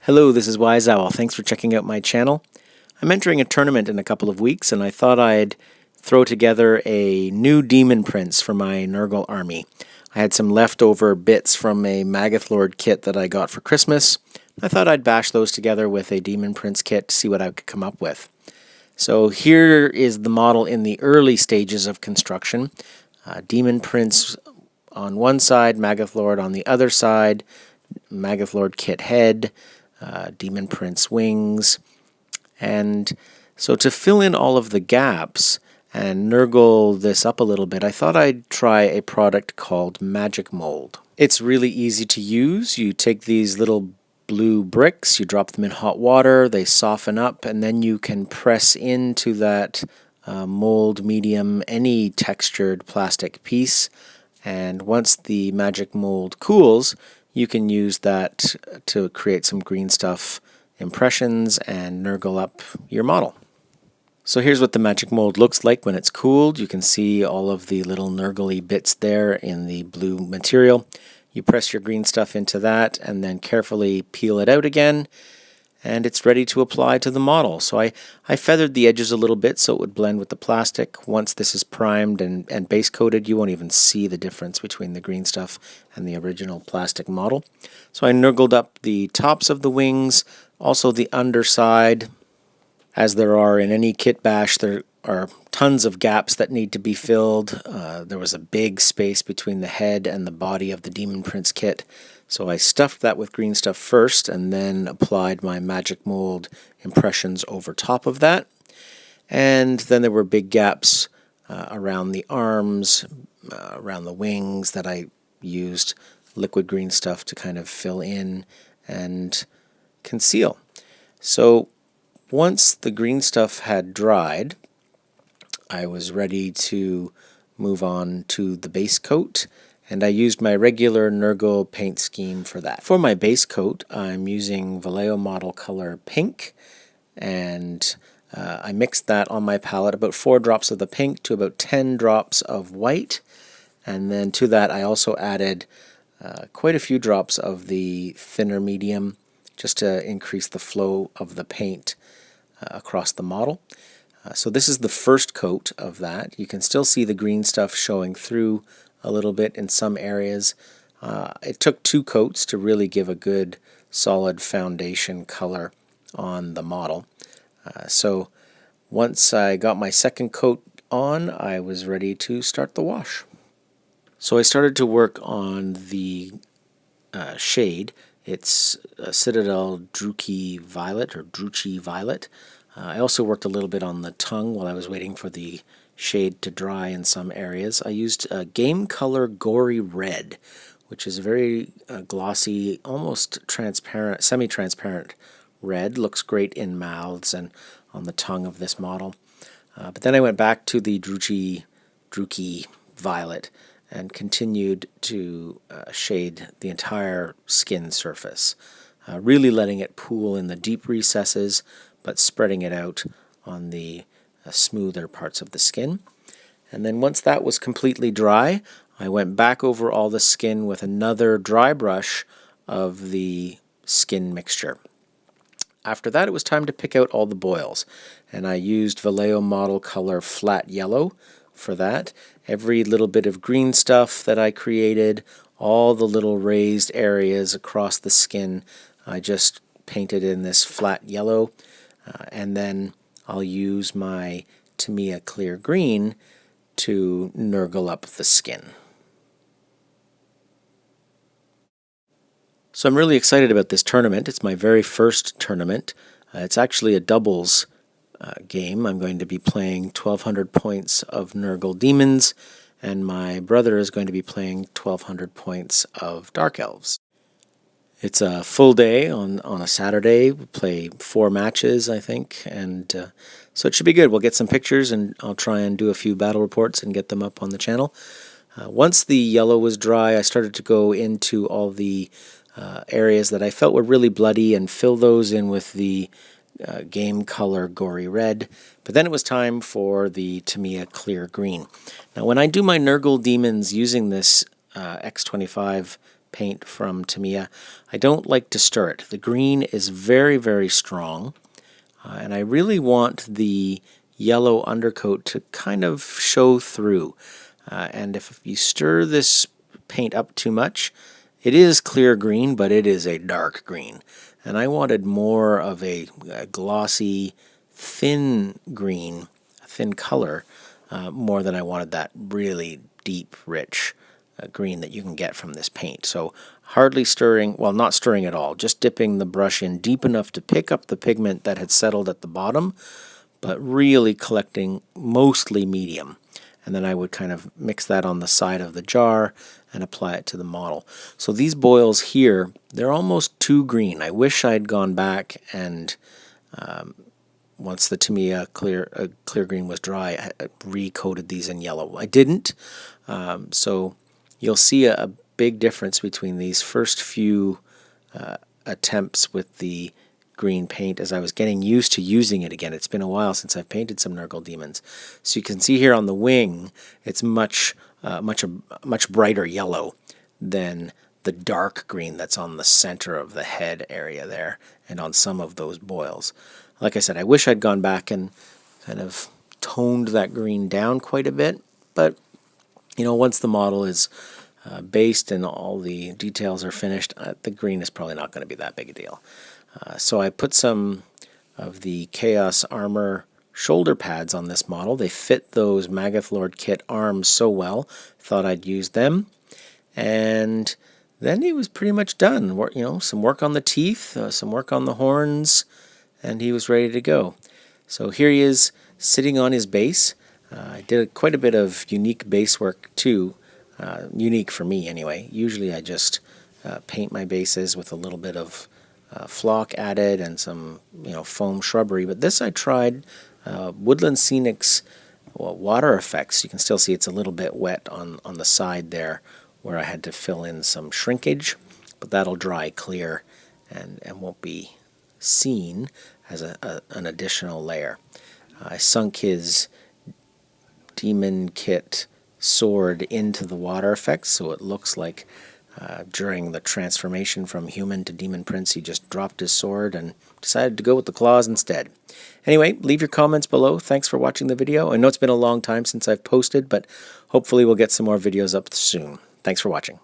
Hello, this is Wise Owl. Thanks for checking out my channel. I'm entering a tournament in a couple of weeks, and I thought I'd throw together a new Demon Prince for my Nurgle army. I had some leftover bits from a Maggoth Lord kit that I got for Christmas. I thought I'd bash those together with a Demon Prince kit to see what I could come up with. So here is the model in the early stages of construction. Demon Prince on one side, Maggoth Lord on the other side, Maggoth Lord kit head, Demon Prince wings. And so to fill in all of the gaps and Nurgle this up a little bit, I thought I'd try a product called Magic Mold. It's really easy to use. You take these little blue bricks, you drop them in hot water, they soften up, and then you can press into that mold medium any textured plastic piece. And once the magic mold cools, you can use that to create some green stuff impressions and Nurgle up your model. So here's what the magic mold looks like when it's cooled. You can see all of the little Nurgle-y bits there in the blue material. You press your green stuff into that and then carefully peel it out again, and it's ready to apply to the model. So I feathered the edges a little bit so it would blend with the plastic. Once this is primed and base coated, you won't even see the difference between the green stuff and the original plastic model. So I Nurgled up the tops of the wings, also the underside. As there are in any kit bash, there are tons of gaps that need to be filled. There was a big space between the head and the body of the Demon Prince kit. So I stuffed that with green stuff first and then applied my magic mold impressions over top of that. And then there were big gaps around the arms, around the wings that I used liquid green stuff to kind of fill in and conceal. So once the green stuff had dried, I was ready to move on to the base coat, and I used my regular Nurgle paint scheme for that. For my base coat, I'm using Vallejo Model Color Pink, and I mixed that on my palette, about 4 drops of the pink to about 10 drops of white, and then to that I also added quite a few drops of the thinner medium just to increase the flow of the paint across the model. So this is the first coat of that. You can still see the green stuff showing through a little bit in some areas. It took 2 coats to really give a good solid foundation color on the model. So once I got my second coat on, I was ready to start the wash. So I started to work on the shade. It's a Citadel Druchii Violet or Druchii Violet. I also worked a little bit on the tongue while I was waiting for the shade to dry in some areas. I used Game Color Gory Red, which is a very glossy, almost transparent, semi-transparent red. Looks great in mouths and on the tongue of this model. But then I went back to the Druchii Violet and continued to shade the entire skin surface, really letting it pool in the deep recesses, but spreading it out on the smoother parts of the skin. And then once that was completely dry, I went back over all the skin with another dry brush of the skin mixture. After that, it was time to pick out all the boils, and I used Vallejo Model Color Flat Yellow for that. Every little bit of green stuff that I created, all the little raised areas across the skin, I just painted in this flat yellow, and then I'll use my Tamiya Clear Green to Nurgle up the skin. So I'm really excited about this tournament. It's my very first tournament. It's actually a doubles game. I'm going to be playing 1200 points of Nurgle Demons, and my brother is going to be playing 1200 points of Dark Elves. It's a full day on a Saturday. We play 4 matches, I think, and so it should be good. We'll get some pictures, and I'll try and do a few battle reports and get them up on the channel. Once the yellow was dry, I started to go into all the areas that I felt were really bloody and fill those in with the Game Color Gory Red. But then it was time for the Tamiya Clear Green. Now when I do my Nurgle Demons using this X25 paint from Tamiya. I don't like to stir it. The green is very, very strong, and I really want the yellow undercoat to kind of show through. And if you stir this paint up too much, it is clear green, but it is a dark green. And I wanted more of a glossy, thin green, thin color, more than I wanted that really deep, rich green that you can get from this paint. So hardly stirring, well, not stirring at all, just dipping the brush in deep enough to pick up the pigment that had settled at the bottom, but really collecting mostly medium. And then I would kind of mix that on the side of the jar and apply it to the model. So these boils here, they're almost too green. I wish I'd gone back and once the Tamiya clear green was dry, I recoated these in yellow. I didn't, so you'll see a big difference between these first few attempts with the green paint as I was getting used to using it again. It's been a while since I've painted some Nurgle demons. So you can see here on the wing, it's much brighter yellow than the dark green that's on the center of the head area there and on some of those boils. Like I said, I wish I'd gone back and kind of toned that green down quite a bit, but you know, once the model is based and all the details are finished, the green is probably not going to be that big a deal. So I put some of the Chaos Armor shoulder pads on this model. They fit those Maggoth Lord kit arms so well, thought I'd use them. And then he was pretty much done. You know, some work on the teeth, some work on the horns, and he was ready to go. So here he is sitting on his base. I did quite a bit of unique base work too, unique for me anyway. Usually I just paint my bases with a little bit of flock added and some foam shrubbery, but this I tried Woodland Scenic's water effects. You can still see it's a little bit wet on the side there where I had to fill in some shrinkage, but that'll dry clear and won't be seen as an additional layer. I sunk his demon kit sword into the water effects so it looks like during the transformation from human to demon prince he just dropped his sword and decided to go with the claws instead. Anyway, leave your comments below. Thanks for watching the video. I know it's been a long time since I've posted, but hopefully we'll get some more videos up soon. Thanks for watching.